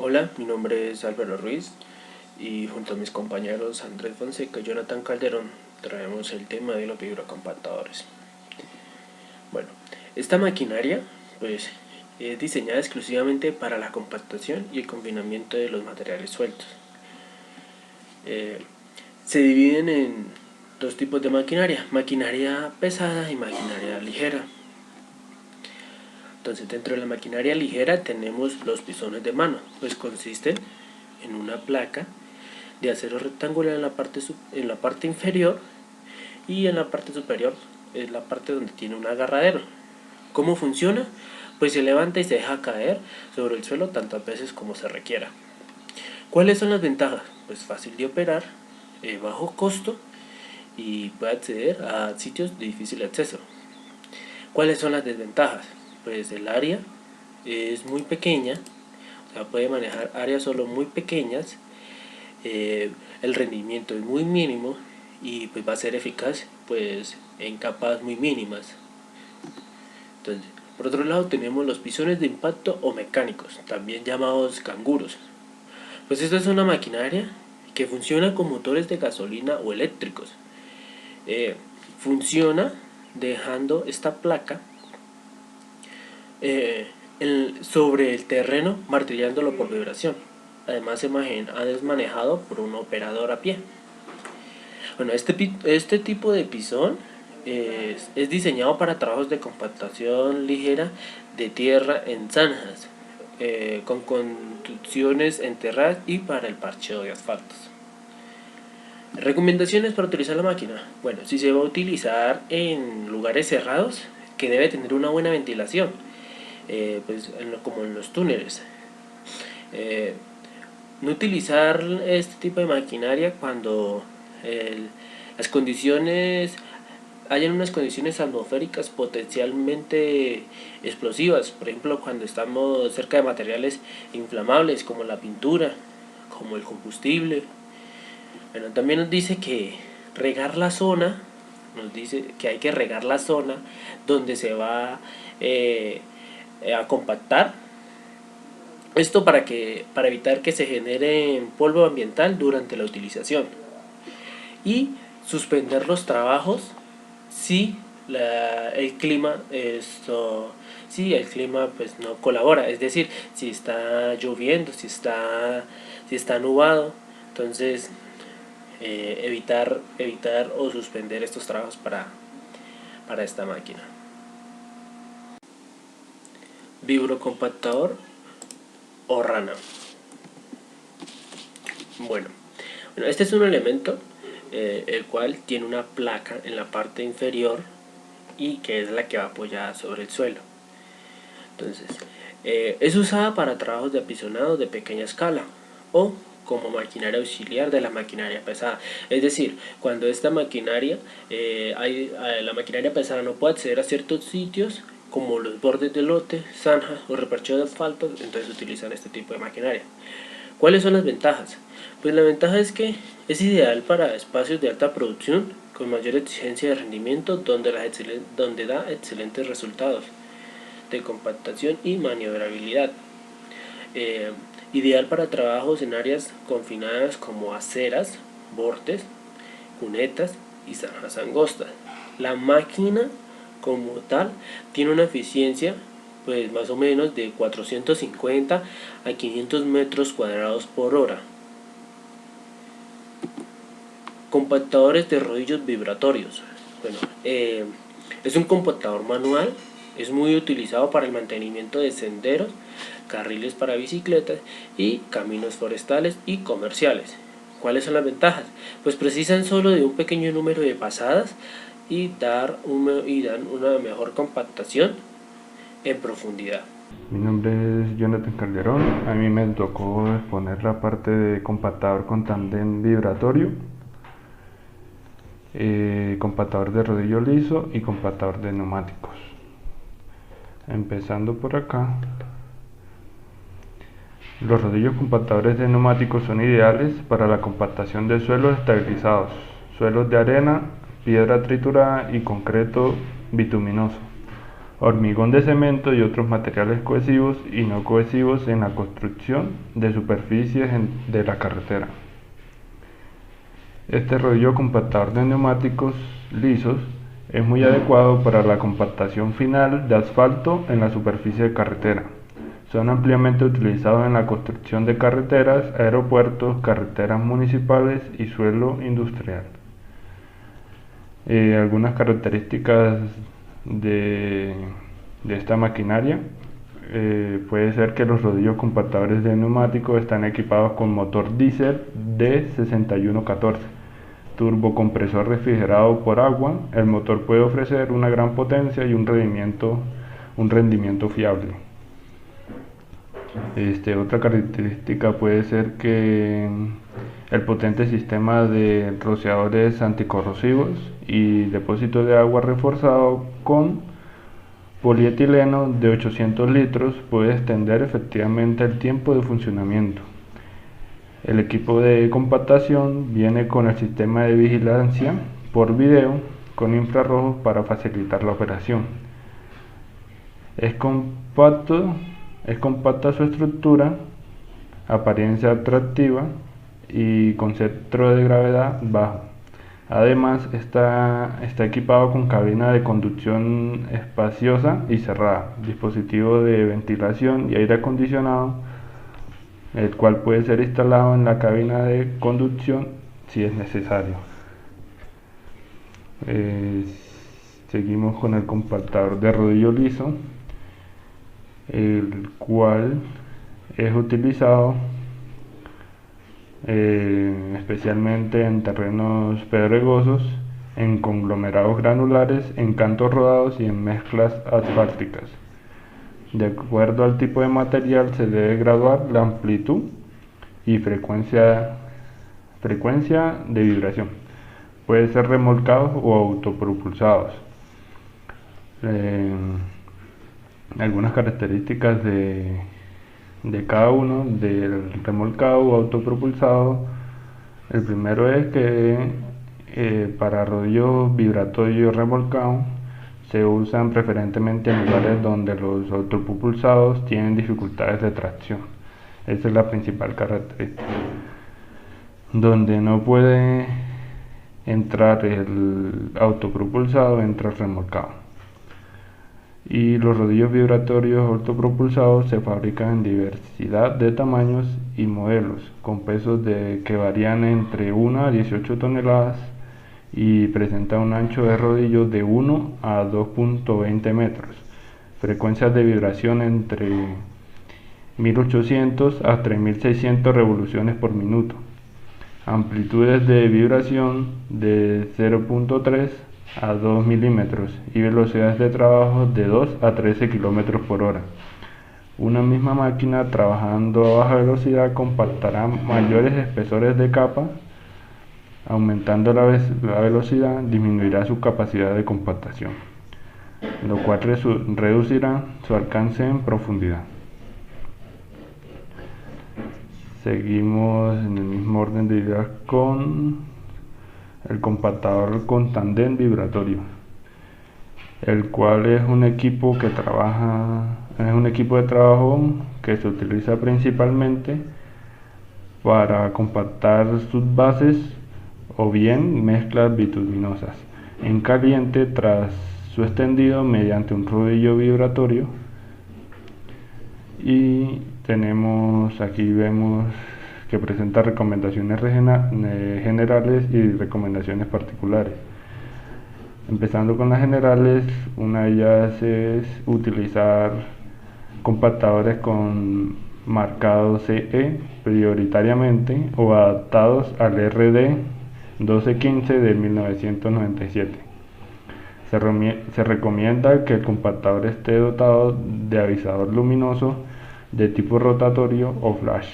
Hola, mi nombre es Álvaro Ruiz y junto a mis compañeros Andrés Fonseca y Jonathan Calderón traemos el tema de los vibrocompactadores. Bueno, esta maquinaria pues es diseñada exclusivamente para la compactación y el confinamiento de los materiales sueltos. Se dividen en dos tipos de maquinaria pesada y maquinaria ligera. Entonces, dentro de la maquinaria ligera tenemos los pisones de mano, pues consisten en una placa de acero rectangular en la parte inferior, y en la parte superior es la parte donde tiene un agarradero. ¿Cómo funciona? Pues se levanta y se deja caer sobre el suelo tantas veces como se requiera. ¿Cuáles son las ventajas? Pues fácil de operar, bajo costo y puede acceder a sitios de difícil acceso. ¿Cuáles son las desventajas? Pues el área es muy pequeña, o sea, puede manejar áreas solo muy pequeñas, el rendimiento es muy mínimo y pues va a ser eficaz pues en capas muy mínimas. Entonces, por otro lado tenemos los pisones de impacto o mecánicos, también llamados canguros. Pues esta es una maquinaria que funciona con motores de gasolina o eléctricos. Funciona dejando esta placa sobre el terreno, martillándolo por vibración. Además es manejado por un operador a pie. Bueno, este tipo de pisón es diseñado para trabajos de compactación ligera de tierra en zanjas, con construcciones enterradas y para el parcheo de asfaltos. Recomendaciones para utilizar la máquina. Bueno, si se va a utilizar en lugares cerrados, que debe tener una buena ventilación, pues como en los túneles. No utilizar este tipo de maquinaria cuando las condiciones hayan unas condiciones atmosféricas potencialmente explosivas, por ejemplo cuando estamos cerca de materiales inflamables como la pintura, como el combustible. Bueno, también nos dice que hay que regar la zona donde se va a compactar. Esto para evitar que se genere polvo ambiental durante la utilización, y suspender los trabajos si el clima pues no colabora, es decir, si está lloviendo, si está nubado. Entonces evitar o suspender estos trabajos para esta máquina. Vibrocompactador o rana. Bueno, este es un elemento el cual tiene una placa en la parte inferior y que es la que va apoyada sobre el suelo. Entonces, es usada para trabajos de apisonado de pequeña escala o como maquinaria auxiliar de la maquinaria pesada. Es decir, cuando esta maquinaria, la maquinaria pesada no puede acceder a ciertos sitios como los bordes de lote, zanjas o reparcheo de asfalto, entonces utilizan este tipo de maquinaria. ¿Cuáles son las ventajas? Pues la ventaja es que es ideal para espacios de alta producción con mayor exigencia de rendimiento, donde da excelentes resultados de compactación y maniobrabilidad. Ideal para trabajos en áreas confinadas como aceras, bordes, cunetas y zanjas angostas. La máquina como tal tiene una eficiencia pues más o menos de 450 a 500 metros cuadrados por hora. Compactadores de rodillos vibratorios. Bueno, es un compactador manual, es muy utilizado para el mantenimiento de senderos, carriles para bicicletas y caminos forestales y comerciales. ¿Cuáles son las ventajas? Pues precisan solo de un pequeño número de pasadas y dan una mejor compactación en profundidad. Mi nombre es Jonathan Calderón. A mí me tocó exponer la parte de compactador con tándem vibratorio, compactador de rodillo liso y compactador de neumáticos. Empezando por acá, los rodillos compactadores de neumáticos son ideales para la compactación de suelos estabilizados, suelos de arena, piedra triturada y concreto bituminoso. hormigón de cemento y otros materiales cohesivos y no cohesivos en la construcción de superficies de la carretera. Este rodillo compactador de neumáticos lisos es muy adecuado para la compactación final de asfalto en la superficie de carretera. Son ampliamente utilizados en la construcción de carreteras, aeropuertos, carreteras municipales y suelo industrial. Algunas características de esta maquinaria: puede ser que los rodillos compactadores de neumáticos están equipados con motor diésel D6114, turbocompresor refrigerado por agua. El motor puede ofrecer una gran potencia y un rendimiento fiable. Otra característica puede ser que el potente sistema de rociadores anticorrosivos y depósito de agua reforzado con polietileno de 800 litros puede extender efectivamente el tiempo de funcionamiento. El equipo de compactación viene con el sistema de vigilancia por video con infrarrojos para facilitar la operación. Es compacta su estructura, apariencia atractiva y con centro de gravedad bajo. Además está equipado con cabina de conducción espaciosa y cerrada, dispositivo de ventilación y aire acondicionado, el cual puede ser instalado en la cabina de conducción si es necesario. Seguimos con el compactador de rodillo liso, el cual es utilizado especialmente en terrenos pedregosos, en conglomerados granulares, en cantos rodados y en mezclas asfálticas. De acuerdo al tipo de material se debe graduar la amplitud y frecuencia de vibración. Puede ser remolcados o autopropulsados. Algunas características de cada uno, del remolcado o autopropulsado. El primero es que para rodillos vibratorio remolcado se usan preferentemente en lugares donde los autopropulsados tienen dificultades de tracción. Esa es la principal característica. Donde no puede entrar el autopropulsado, entra el remolcado. Y los rodillos vibratorios autopropulsados se fabrican en diversidad de tamaños y modelos, con pesos que varían entre 1 a 18 toneladas y presentan un ancho de rodillo de 1 a 2.20 metros, frecuencias de vibración entre 1800 a 3600 revoluciones por minuto, amplitudes de vibración de 0.3 a 2 milímetros y velocidades de trabajo de 2 a 13 kilómetros por hora. Una misma máquina trabajando a baja velocidad compactará mayores espesores de capa. Aumentando la velocidad disminuirá su capacidad de compactación, lo cual reducirá su alcance en profundidad. Seguimos en el mismo orden de ideas con el compactador con tándem vibratorio, el cual es un equipo de trabajo que se utiliza principalmente para compactar sus bases o bien mezclas bituminosas en caliente tras su extendido mediante un rodillo vibratorio. Y vemos que presenta recomendaciones generales y recomendaciones particulares. Empezando con las generales, una de ellas es utilizar compactadores con marcado CE prioritariamente o adaptados al RD 1215 de 1997. Se recomienda que el compactador esté dotado de avisador luminoso de tipo rotatorio o flash.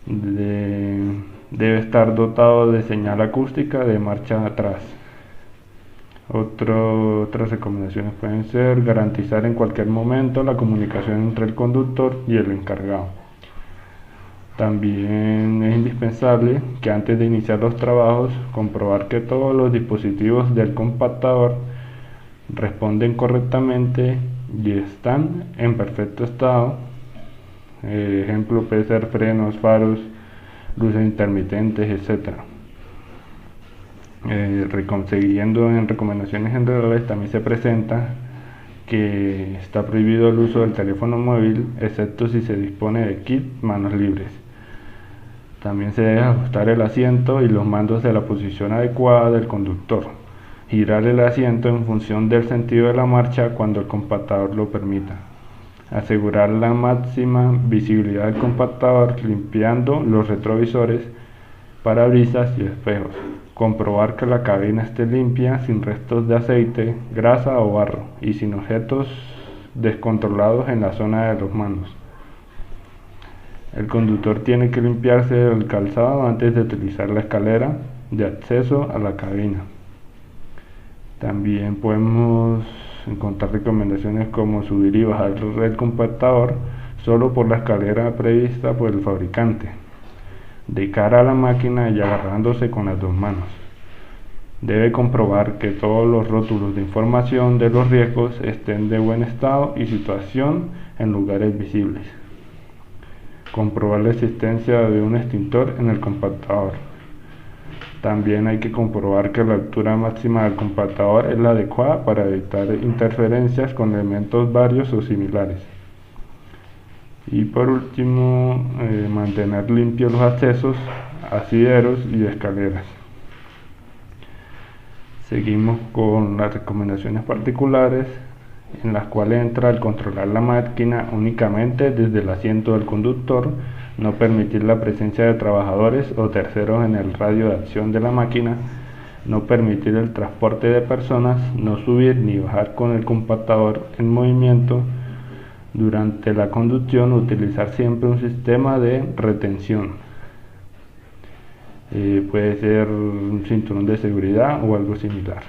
Debe estar dotado de señal acústica de marcha atrás. Otras recomendaciones pueden ser garantizar en cualquier momento la comunicación entre el conductor y el encargado. También es indispensable que antes de iniciar los trabajos comprobar que todos los dispositivos del compactador responden correctamente y están en perfecto estado. Ejemplo puede ser frenos, faros, luces intermitentes, etc. Siguiendo en recomendaciones generales, también se presenta que está prohibido el uso del teléfono móvil, excepto si se dispone de kit manos libres. También se debe ajustar el asiento y los mandos de la posición adecuada del conductor. Girar el asiento en función del sentido de la marcha cuando el compactador lo permita. Asegurar la máxima visibilidad del compactador limpiando los retrovisores, parabrisas y espejos. Comprobar que la cabina esté limpia, sin restos de aceite, grasa o barro y sin objetos descontrolados en la zona de los mandos. El conductor tiene que limpiarse el calzado antes de utilizar la escalera de acceso a la cabina. También podemos encontrar recomendaciones como subir y bajar el compactador solo por la escalera prevista por el fabricante, de cara a la máquina y agarrándose con las dos manos. Debe comprobar que todos los rótulos de información de los riesgos estén de buen estado y situación en lugares visibles. Comprobar la existencia de un extintor en el compactador. También hay que comprobar que la altura máxima del compactador es la adecuada para evitar interferencias con elementos varios o similares. Y por último, mantener limpios los accesos, asideros y escaleras. Seguimos con las recomendaciones particulares, en las cuales entra el controlar la máquina únicamente desde el asiento del conductor, no permitir la presencia de trabajadores o terceros en el radio de acción de la máquina, no permitir el transporte de personas, no subir ni bajar con el compactador en movimiento. Durante la conducción, utilizar siempre un sistema de retención. Puede ser un cinturón de seguridad o algo similar.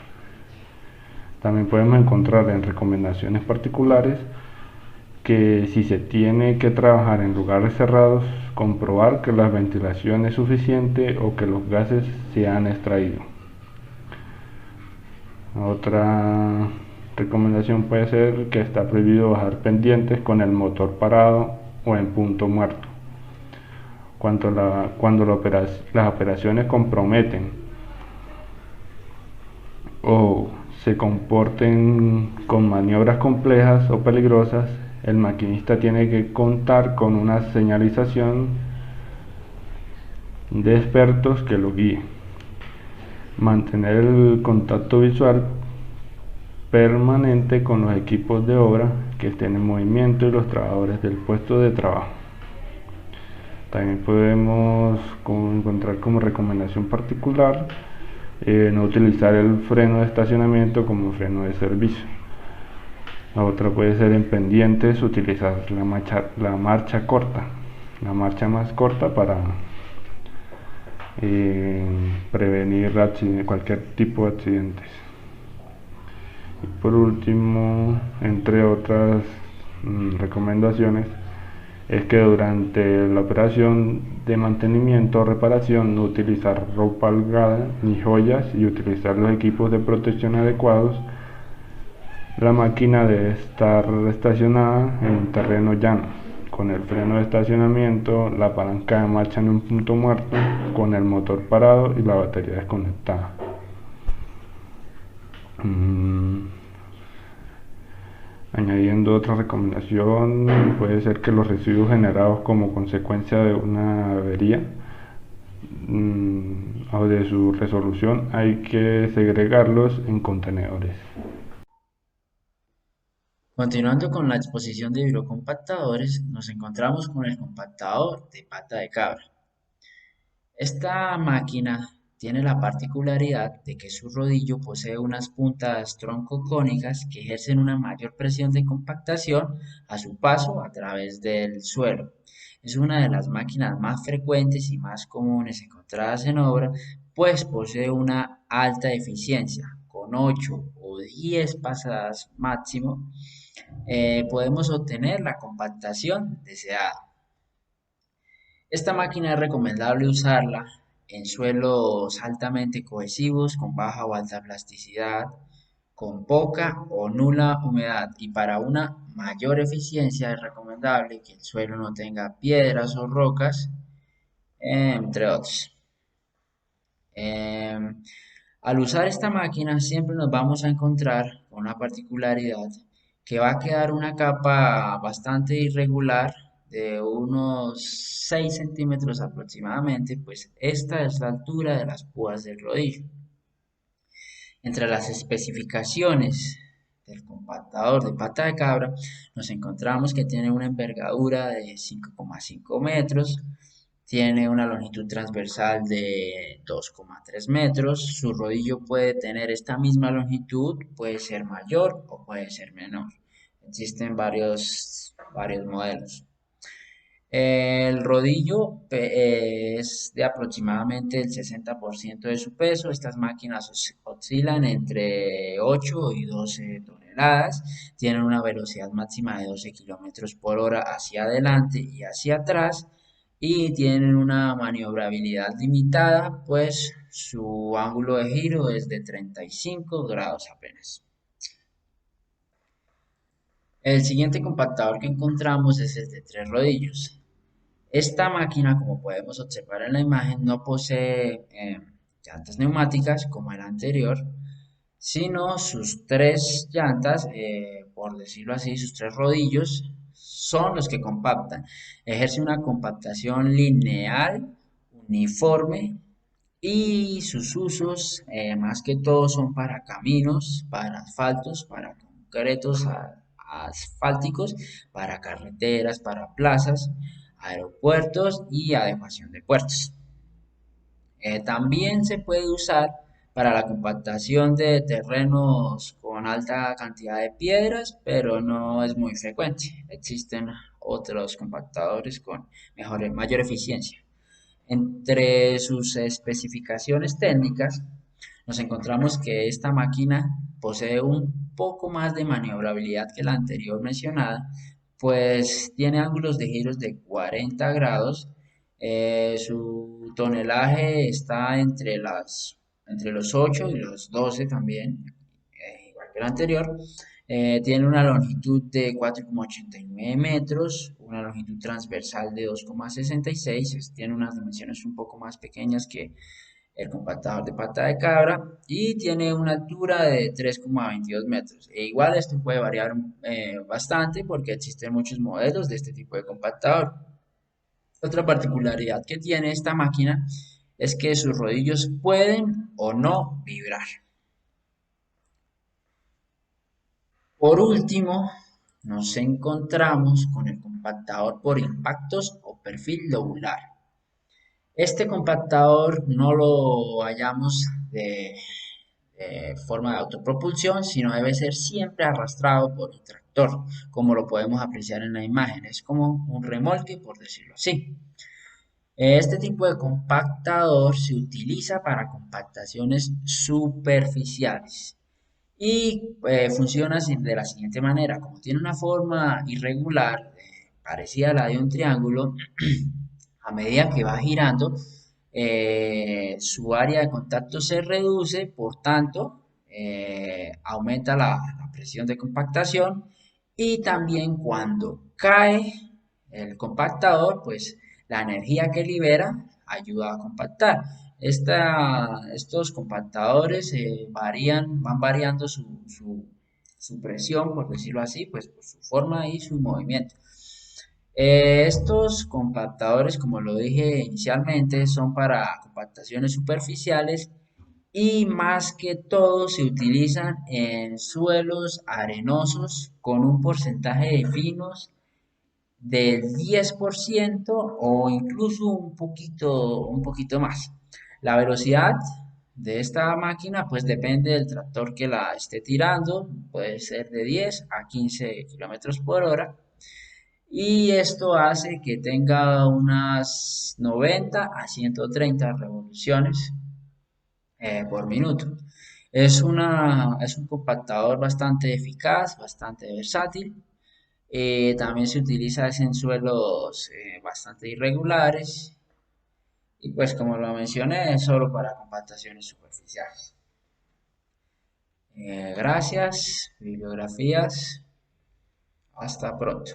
También podemos encontrar en recomendaciones particulares que si se tiene que trabajar en lugares cerrados, comprobar que la ventilación es suficiente o que los gases se han extraído. Otra recomendación puede ser que está prohibido bajar pendientes con el motor parado o en punto muerto. Cuando las operaciones comprometen o se comporten con maniobras complejas o peligrosas, el maquinista tiene que contar con una señalización de expertos que lo guíe. Mantener el contacto visual permanente con los equipos de obra que estén en movimiento y los trabajadores del puesto de trabajo. También podemos encontrar como recomendación particular no utilizar el freno de estacionamiento como freno de servicio. La otra puede ser en pendientes, utilizar la marcha corta, la marcha más corta para prevenir cualquier tipo de accidentes. Y por último, entre otras recomendaciones, es que durante la operación de mantenimiento o reparación no utilizar ropa holgada ni joyas y utilizar los equipos de protección adecuados. La máquina debe estar estacionada en un terreno llano, con el freno de estacionamiento, la palanca de marcha en un punto muerto, con el motor parado y la batería desconectada. Añadiendo otra recomendación, puede ser que los residuos generados como consecuencia de una avería o de su resolución hay que segregarlos en contenedores. Continuando con la exposición de biocompactadores, nos encontramos con el compactador de pata de cabra. Esta máquina tiene la particularidad de que su rodillo posee unas puntas troncocónicas que ejercen una mayor presión de compactación a su paso a través del suelo. Es una de las máquinas más frecuentes y más comunes encontradas en obra, pues posee una alta eficiencia, con 8 o 10 pasadas máximo, podemos obtener la compactación deseada. Esta máquina es recomendable usarla en suelos altamente cohesivos, con baja o alta plasticidad, con poca o nula humedad, y para una mayor eficiencia es recomendable que el suelo no tenga piedras o rocas, entre otros. Al usar esta máquina siempre nos vamos a encontrar con una particularidad, que va a quedar una capa bastante irregular de unos 6 centímetros aproximadamente, pues esta es la altura de las púas del rodillo. Entre las especificaciones del compactador de pata de cabra nos encontramos que tiene una envergadura de 5,5 metros, tiene una longitud transversal de 2,3 metros. Su rodillo puede tener esta misma longitud, puede ser mayor o puede ser menor. Existen varios modelos. El rodillo es de aproximadamente el 60% de su peso. Estas máquinas oscilan entre 8 y 12 toneladas. Tienen una velocidad máxima de 12 kilómetros por hora hacia adelante y hacia atrás. Y tienen una maniobrabilidad limitada, pues su ángulo de giro es de 35 grados apenas. El siguiente compactador que encontramos es el de 3 rodillos. Esta máquina, como podemos observar en la imagen, no posee llantas neumáticas como el anterior, sino sus 3 llantas, por decirlo así, sus 3 rodillos, son los que compactan. Ejerce una compactación lineal, uniforme, y sus usos, más que todo, son para caminos, para asfaltos, para concretos asfálticos, para carreteras, para plazas, aeropuertos y adecuación de puertos. También se puede usar para la compactación de terrenos con alta cantidad de piedras, pero no es muy frecuente. Existen otros compactadores con mayor eficiencia. Entre sus especificaciones técnicas, nos encontramos que esta máquina posee un poco más de maniobrabilidad que la anterior mencionada, pues tiene ángulos de giros de 40 grados. Su tonelaje está entre los 8 y los 12 también, igual que el anterior. Tiene una longitud de 4,89 metros, una longitud transversal de 2,66, tiene unas dimensiones un poco más pequeñas que el compactador de pata de cabra, y tiene una altura de 3,22 metros. E igual esto puede variar bastante porque existen muchos modelos de este tipo de compactador. Otra particularidad que tiene esta máquina es que sus rodillos pueden o no vibrar. Por último, nos encontramos con el compactador por impactos o perfil lobular. Este compactador no lo hallamos de forma de autopropulsión, sino debe ser siempre arrastrado por un tractor, como lo podemos apreciar en la imagen. Es como un remolque, por decirlo así. Este tipo de compactador se utiliza para compactaciones superficiales y funciona de la siguiente manera: como tiene una forma irregular, parecida a la de un triángulo, a medida que va girando, su área de contacto se reduce, por tanto, aumenta la presión de compactación, y también cuando cae el compactador, pues la energía que libera ayuda a compactar. Estos compactadores van variando su presión, por decirlo así, pues por su forma y su movimiento. Estos compactadores, como lo dije inicialmente, son para compactaciones superficiales y más que todo se utilizan en suelos arenosos con un porcentaje de finos del 10% o incluso un poquito más. La velocidad de esta máquina pues depende del tractor que la esté tirando, puede ser de 10 a 15 kilómetros por hora, y esto hace que tenga unas 90 a 130 revoluciones por minuto. Es un compactador bastante eficaz, bastante versátil. También se utiliza en suelos bastante irregulares, y pues como lo mencioné es solo para compactaciones superficiales. Gracias, bibliografías. Hasta pronto.